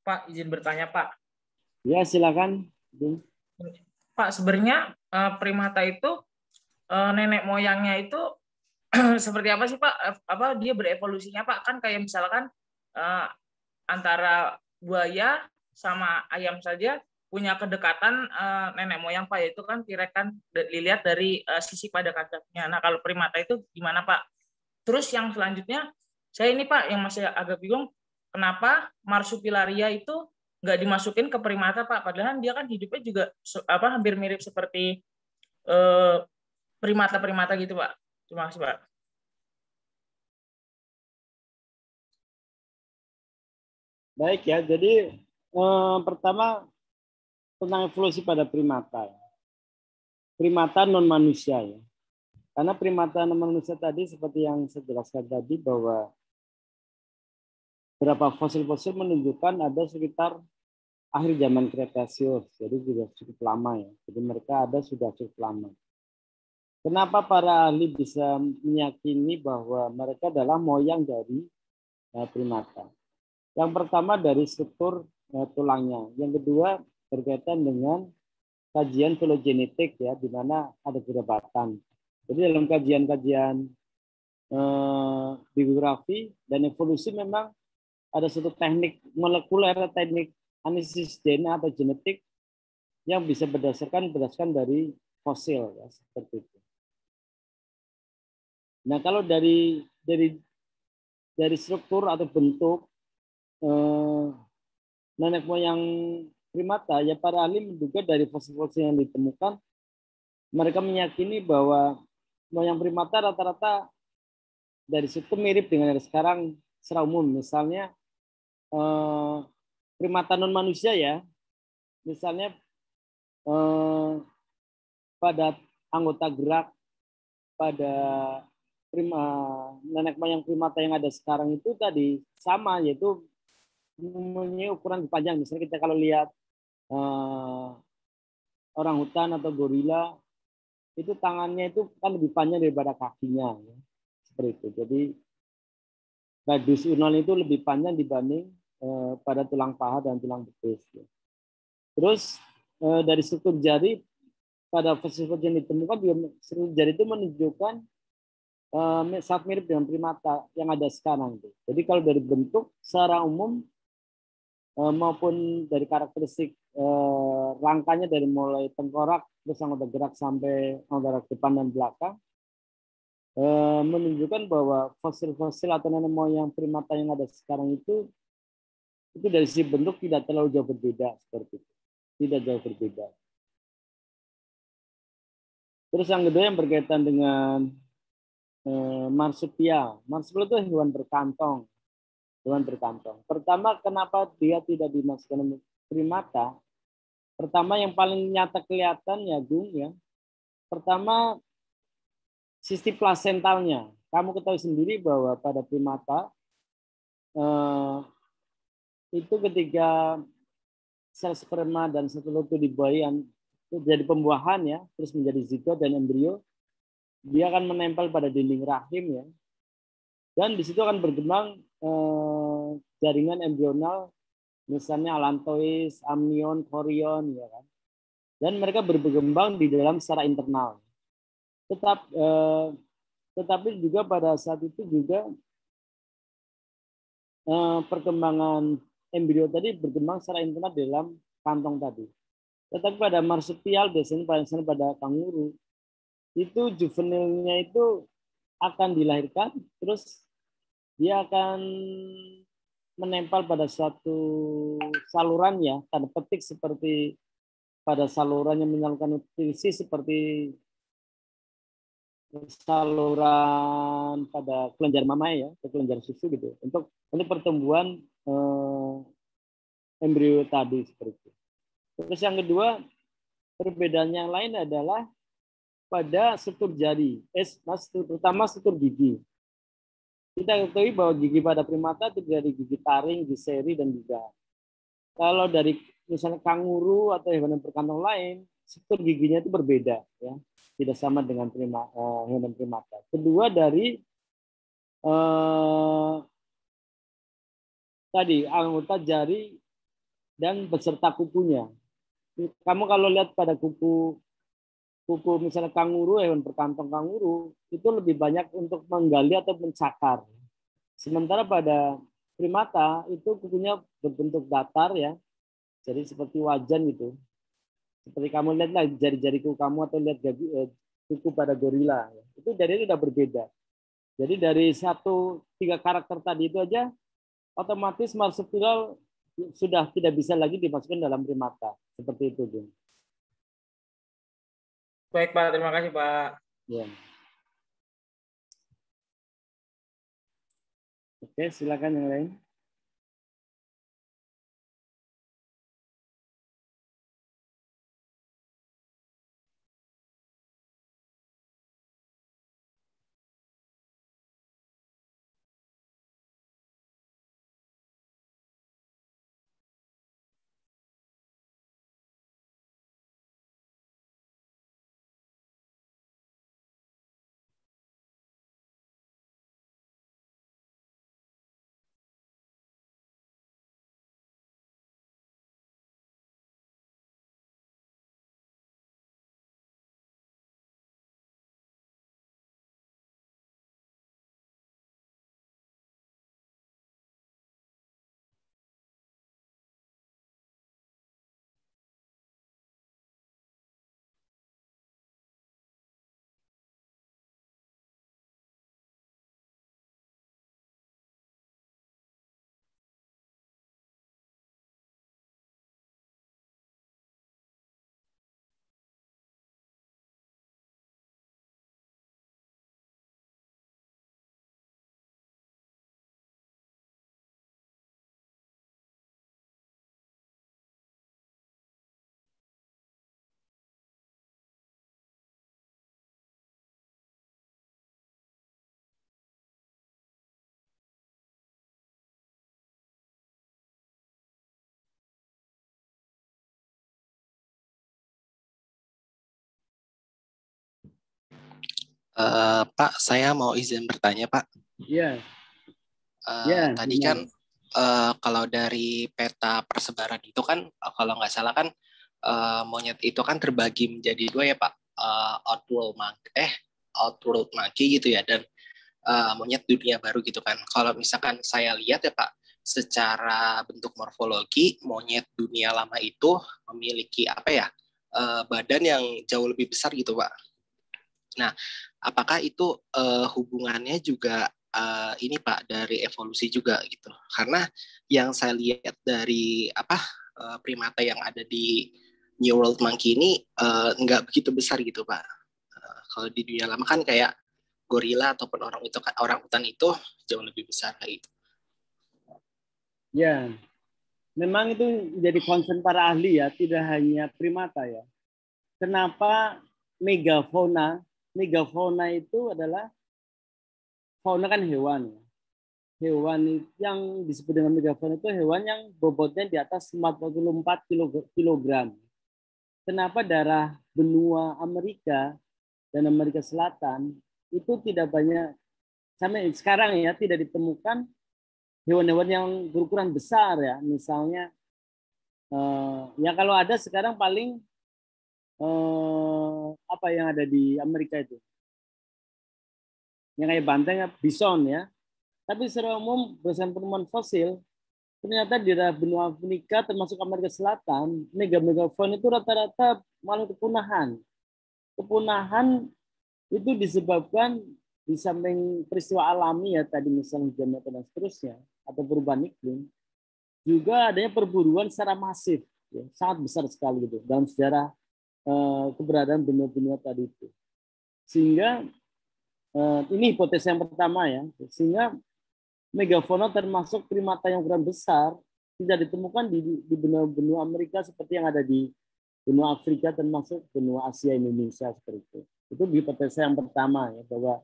Pak, izin bertanya, Pak. Ya, silakan. Pak, sebenarnya primata itu nenek moyangnya itu seperti apa sih, Pak? Apa dia berevolusinya, Pak? Kan kayak misalkan antara buaya sama ayam saja punya kedekatan nenek moyang, Pak. Itu kan T-Rex kan dilihat dari sisi pada kakinya. Nah, kalau primata itu gimana, Pak? Terus yang selanjutnya, saya ini Pak yang masih agak bingung, kenapa marsupilaria itu nggak dimasukin ke primata Pak? Padahal dia kan hidupnya juga hampir mirip seperti primata-primata gitu Pak. Terima kasih Pak. Baik ya, jadi pertama tentang evolusi pada primata. Primata non manusia ya. Karena primata non manusia tadi seperti yang saya jelaskan tadi bahwa beberapa fosil-fosil menunjukkan ada sekitar akhir zaman Kretasius, jadi juga cukup lama ya. Jadi mereka ada sudah cukup lama. Kenapa para ahli bisa meyakini bahwa mereka adalah moyang dari primata? Yang pertama dari struktur tulangnya, yang kedua berkaitan dengan kajian filogenetik ya, di mana ada perdebatan. Jadi dalam kajian-kajian biografi dan evolusi memang ada suatu teknik molekuler, teknik analisis DNA atau genetik yang bisa berdasarkan dari fosil ya, seperti itu. Nah kalau dari struktur atau bentuk nenek moyang primata ya, para ahli menduga dari fosil-fosil yang ditemukan mereka meyakini bahwa moyang primata rata-rata dari situ mirip dengan yang sekarang secara umum. Misalnya primata non manusia ya, misalnya pada anggota gerak pada nenek moyang primata yang ada sekarang itu tadi sama, yaitu mempunyai ukuran panjang. Misalnya kita kalau lihat orang hutan atau gorila itu tangannya itu kan lebih panjang daripada kakinya ya. Seperti itu. Jadi radius ulnar itu lebih panjang dibanding pada tulang paha dan tulang betis ya. Terus dari struktur jari pada fosil-fosil yang ditemukan juga struktur jari itu menunjukkan sangat mirip dengan primata yang ada sekarang. Jadi kalau dari bentuk secara umum maupun dari karakteristik rangkanya dari mulai tengkorak terus anggota gerak sampai anggota depan dan belakang menunjukkan bahwa fosil-fosil atau nenek moyang primata yang ada sekarang itu dari sisi bentuk tidak terlalu jauh berbeda seperti itu, tidak jauh berbeda. Terus yang kedua yang berkaitan dengan marsupial. Marsupial itu hewan berkantong. Hewan berkantong. Pertama, kenapa dia tidak dimasukkan primata? Pertama, yang paling nyata kelihatan ya, Gung ya. Pertama, sistem plasentalnya. Kamu ketahui sendiri bahwa pada primata itu ketika sel sperma dan sel telur itu dibuahi jadi pembuahan ya, terus menjadi zigot dan embrio, dia akan menempel pada dinding rahim ya, dan di situ akan berkembang jaringan embrional, misalnya allantois, amnion, chorion, ya kan, dan mereka berkembang di dalam secara internal. Tetapi juga pada saat itu juga perkembangan embrio tadi berkembang secara internal dalam kantong tadi. Tetapi pada marsupial biasanya pada kanguru itu juvenilnya itu akan dilahirkan, terus dia akan menempel pada suatu saluran ya, tanda petik seperti pada saluran yang menyalurkan nutrisi seperti saluran pada kelenjar mama ya, kelenjar susu gitu, untuk pertumbuhan embrio tadi seperti itu. Terus yang kedua, perbedaan yang lain adalah pada struktur jari, terutama struktur gigi. Kita ketahui bahwa gigi pada primata terdiri dari gigi taring, gigi seri, dan giga. Kalau dari misalnya kanguru atau hewan berkantong lain, struktur giginya itu berbeda, ya, tidak sama dengan hewan primata. Kedua dari tadi anggota jari dan beserta kukunya. Kamu kalau lihat pada kuku misalnya kanguru, hewan berkantong kanguru, itu lebih banyak untuk menggali atau mencakar. Sementara pada primata itu kukunya berbentuk datar ya, jadi seperti wajan gitu. Seperti kamu lihat lah jari-jari kuku kamu atau lihat kuku pada gorila, ya. Itu jari sudah berbeda. Jadi dari 3 karakter tadi itu aja, otomatis marsupial sudah tidak bisa lagi dimasukkan dalam primata. Seperti itu, Bung. Baik, Pak. Terima kasih, Pak. Ya. Oke, silakan yang lain. Pak, saya mau izin bertanya, Pak. Iya. Tadi kan kalau dari peta persebaran itu kan, kalau nggak salah kan monyet itu kan terbagi menjadi 2 ya, Pak. Outworld monkey gitu ya, dan monyet dunia baru gitu kan. Kalau misalkan saya lihat ya, Pak, secara bentuk morfologi monyet dunia lama itu memiliki badan yang jauh lebih besar gitu Pak. Nah, apakah itu hubungannya juga ini Pak dari evolusi juga gitu? Karena yang saya lihat dari primata yang ada di New World Monkey ini nggak begitu besar gitu Pak. Kalau di dunia lama kan kayak gorila ataupun orang hutan itu jauh lebih besar kayak gitu. Ya, memang itu jadi concern para ahli ya, tidak hanya primata ya. Kenapa megafauna? Megafauna itu adalah fauna kan hewan ya. Hewan yang disebut dengan megafauna itu hewan yang bobotnya di atas 44 kilogram. Kenapa darah benua Amerika dan Amerika Selatan itu tidak banyak, sampai sekarang ya tidak ditemukan hewan-hewan yang berukuran besar ya. Misalnya ya kalau ada sekarang paling apa yang ada di Amerika itu, yang kayak banteng, bison ya. Tapi secara umum berdasarkan penemuan fosil, ternyata di benua Afrika termasuk Amerika Selatan, megafauna itu rata-rata malah kepunahan. Kepunahan itu disebabkan di samping peristiwa alami ya tadi misalnya hujan dan seterusnya atau perubahan iklim, juga adanya perburuan secara masif, ya, sangat besar sekali gitu dalam sejarah keberadaan benua-benua tadi itu. Sehingga ini hipotesa yang pertama ya, sehingga megafauna termasuk primata yang ukuran besar tidak ditemukan di benua-benua Amerika seperti yang ada di benua Afrika termasuk benua Asia Indonesia seperti itu. Itu hipotesa yang pertama ya, bahwa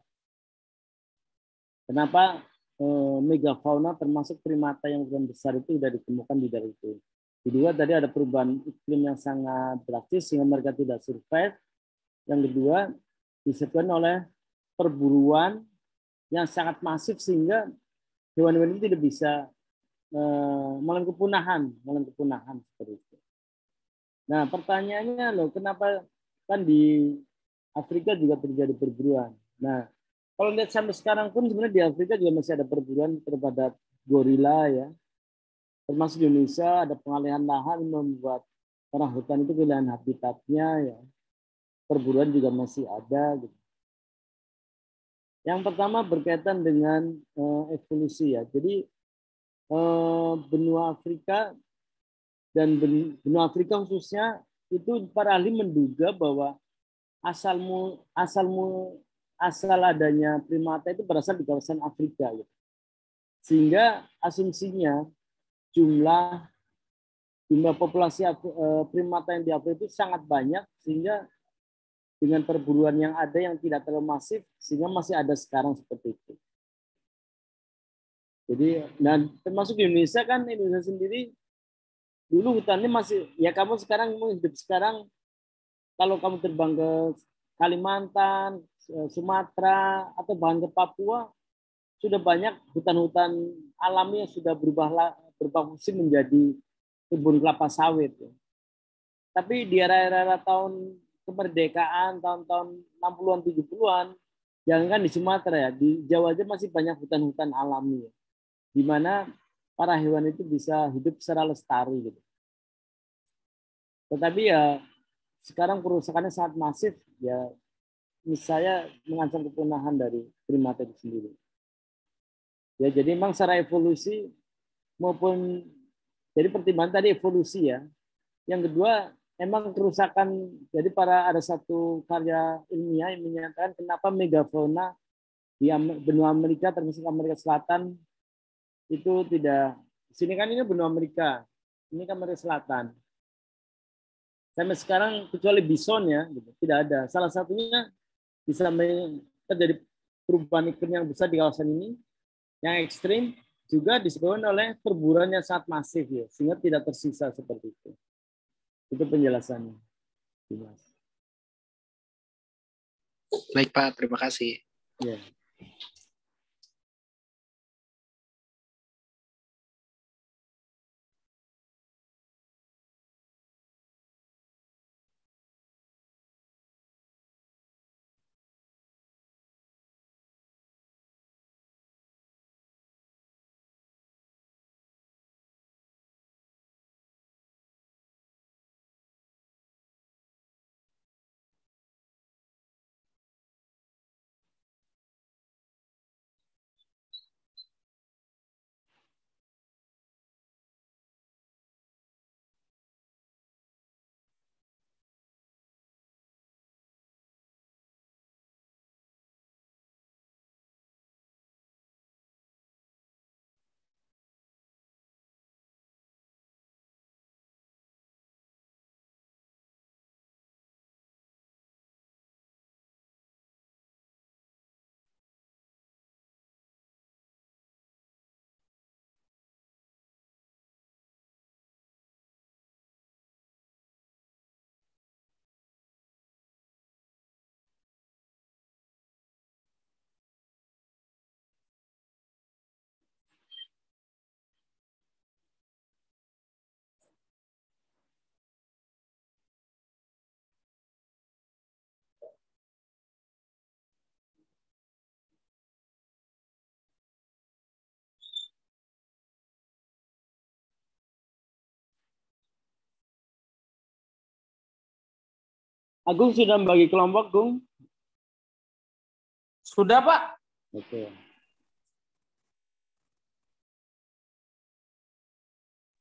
kenapa megafauna termasuk primata yang ukuran besar itu tidak ditemukan di daerah itu. Kedua, tadi ada perubahan iklim yang sangat drastis sehingga mereka tidak survive. Yang kedua, disebabkan oleh perburuan yang sangat masif sehingga hewan-hewan ini tidak bisa mengalami kepunahan seperti itu. Nah, pertanyaannya loh, kenapa kan di Afrika juga terjadi perburuan? Nah, kalau lihat sampai sekarang pun sebenarnya di Afrika juga masih ada perburuan terhadap gorila ya. Termasuk di Indonesia ada pengalihan lahan membuat orang hutan itu kehilangan habitatnya ya. Perburuan juga masih ada gitu. Yang pertama berkaitan dengan evolusi ya. Jadi benua Afrika dan benua Afrika khususnya itu para ahli menduga bahwa asal adanya primata itu berasal di kawasan Afrika gitu. Sehingga asumsinya jumlah populasi primata yang di Afrika itu sangat banyak sehingga dengan perburuan yang ada yang tidak terlalu masif sehingga masih ada sekarang seperti itu. Jadi dan termasuk di Indonesia kan, Indonesia sendiri dulu hutannya masih ya, kamu sekarang hidup sekarang kalau kamu terbang ke Kalimantan, Sumatera atau bahkan ke Papua sudah banyak hutan-hutan alami yang sudah berubah fungsi menjadi kebun kelapa sawit. Tapi di era-era tahun kemerdekaan, tahun-tahun 60-an, 70-an, jangan di Sumatera ya, di Jawa aja masih banyak hutan-hutan alami, ya, di mana para hewan itu bisa hidup secara lestari. Gitu. Tetapi ya sekarang kerusakannya sangat masif, ya misalnya mengancam kepunahan dari primata itu sendiri. Ya jadi memang secara evolusi maupun jadi pertimbangan tadi evolusi ya. Yang kedua emang kerusakan, jadi ada satu karya ilmiah yang menyatakan kenapa megafauna di benua Amerika termasuk Amerika Selatan itu tidak, sini kan ini benua Amerika, ini kan Amerika Selatan. Sampai sekarang kecuali bison ya, gitu, tidak ada. Salah satunya bisa terjadi perubahan iklim yang besar di kawasan ini, yang ekstrim juga disebabkan oleh perburuan yang sangat masif ya, sehingga tidak tersisa seperti itu. Itu penjelasannya. Baik Pak, terima kasih. Ya. Agung sudah bagi kelompok, Gung? Sudah, Pak. Oke.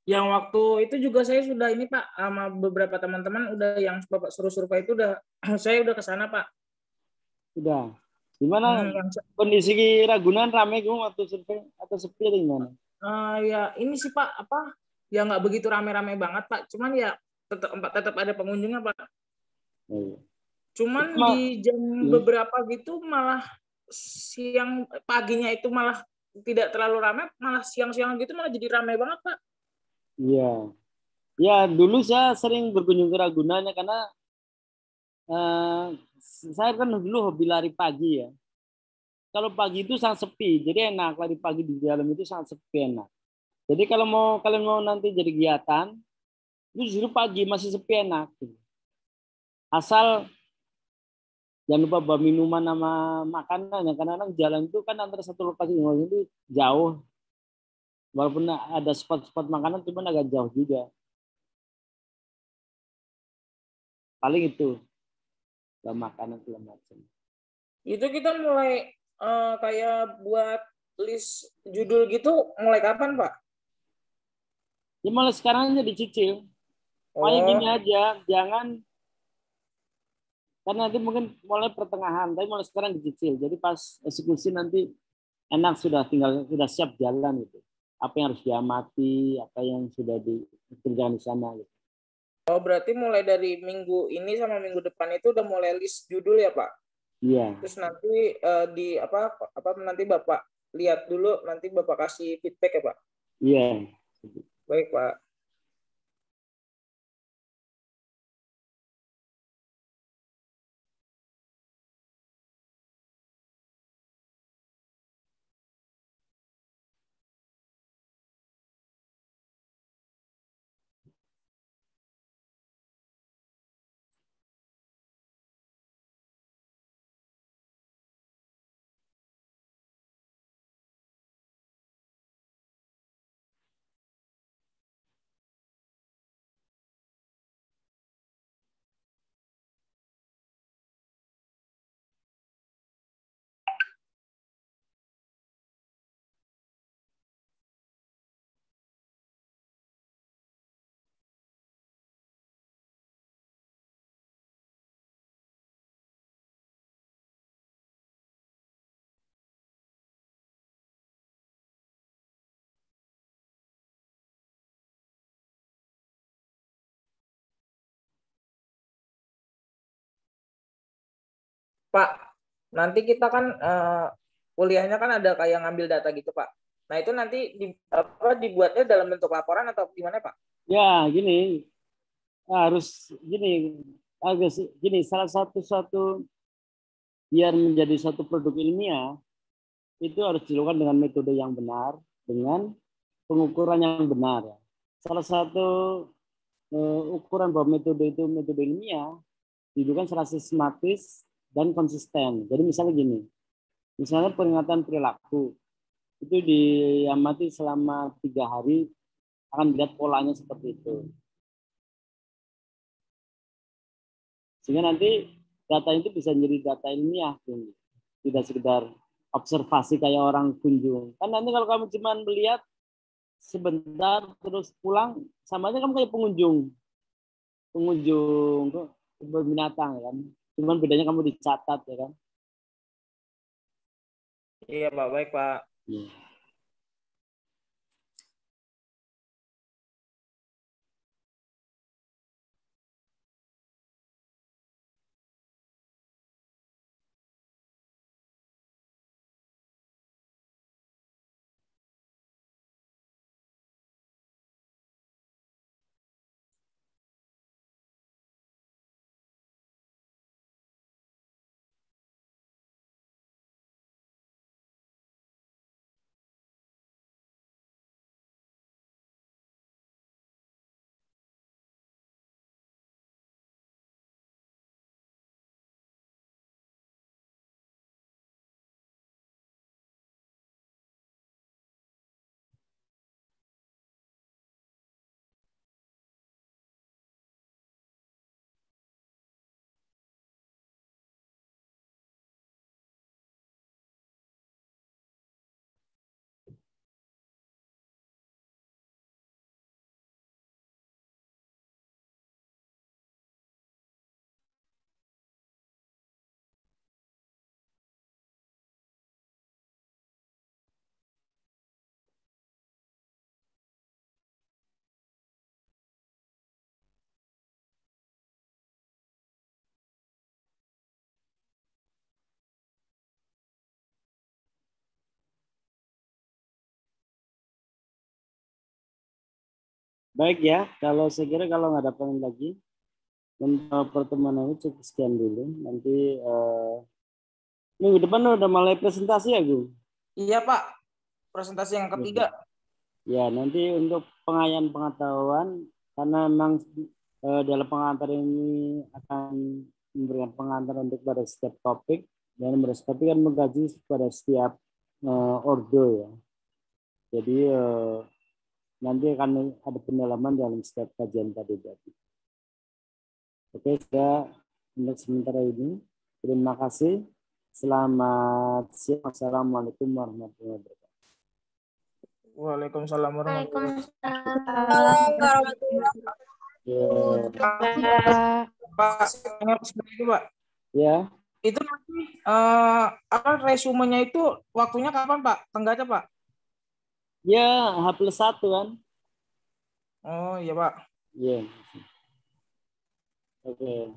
Yang waktu itu juga saya sudah ini Pak, sama beberapa teman-teman udah yang Bapak suruh survei itu udah saya udah ke sana Pak. Sudah. Gimana Yang kondisi Ragunan rame Gung waktu survei atau sepi atau gimana? ya ini sih Pak, apa ya nggak begitu rame-rame banget Pak, cuman ya tetap ada pengunjungnya Pak. Oh, iya. Cuman Ma- di jam beberapa gitu malah siang paginya itu malah tidak terlalu ramai, malah siang-siang gitu malah jadi ramai banget Pak. Iya. Ya, dulu saya sering berkunjung ke Ragunan ya, karena eh, saya kan dulu hobi lari pagi ya. Kalau pagi itu sangat sepi, jadi enak lari pagi di dalam itu sangat sepi enak. Jadi kalau kalian mau nanti jadi kegiatan, itu justru pagi masih sepi enak. Asal jangan lupa bawa minuman sama makanan ya, karena kadang jalan itu kan antara satu lokasi dengan lain itu jauh. Walaupun ada spot-spot makanan, cuman agak jauh juga. Paling itu, bawa makanan segala macam. Itu kita mulai kayak buat list judul gitu mulai kapan Pak? Ya mulai sekarang aja dicicil. Pokoknya gini aja, jangan, karena nanti mungkin mulai pertengahan, tapi mulai sekarang dicicil. Jadi pas eksekusi nanti enak, sudah siap jalan gitu. Apa yang harus diamati, apa yang sudah dikerjakan di sana gitu. Oh, berarti mulai dari minggu ini sama minggu depan itu udah mulai list judul ya, Pak? Iya. Terus nanti di apa nanti Bapak lihat dulu, nanti Bapak kasih feedback ya, Pak? Iya. Baik, Pak. Pak, nanti kita kan kuliahnya kan ada kayak ngambil data gitu, Pak. Nah, itu nanti dibuatnya dalam bentuk laporan atau gimana, Pak? Ya, gini, harus gini, agak gini, salah satu biar menjadi satu produk ilmiah itu harus dilakukan dengan metode yang benar, dengan pengukuran yang benar. Salah satu ukuran bahwa metode itu metode ilmiah dilakukan secara sistematis dan konsisten. Jadi misalnya gini, misalnya peringatan perilaku itu diamati selama 3 hari, akan dilihat polanya seperti itu. Sehingga nanti data itu bisa menjadi data ilmiah, tidak sekedar observasi kayak orang kunjung. Kan nanti kalau kamu cuma melihat sebentar terus pulang, sama aja kamu kayak pengunjung kebun binatang kan. Cuman bedanya kamu dicatat ya kan. Iya, Pak. Baik, Pak. Ya. Baik ya, kalau saya kira kalau nggak ada pertanyaan lagi, untuk pertemuan ini cukup sekian dulu. Nanti minggu depan udah mulai presentasi ya, Gu? Iya Pak, presentasi yang ketiga. Ya, nanti untuk pengayaan pengetahuan, karena memang dalam pengantar ini akan memberikan pengantar untuk pada setiap topik, dan tapi kan mengkaji pada setiap ordo ya. Jadi nanti akan ada pendalaman dalam setiap kajian tadi. Oke, sudah untuk sementara ini. Terima kasih. Selamat siang. Assalamualaikum warahmatullahi wabarakatuh. Waalaikumsalam warahmatullahi Ya. Pak, seperti itu Pak. Ya. Itu nanti resumenya itu waktunya kapan Pak? Tenggatnya Pak? Ya, H+1 kan. Oh iya Pak. Iya. Oke.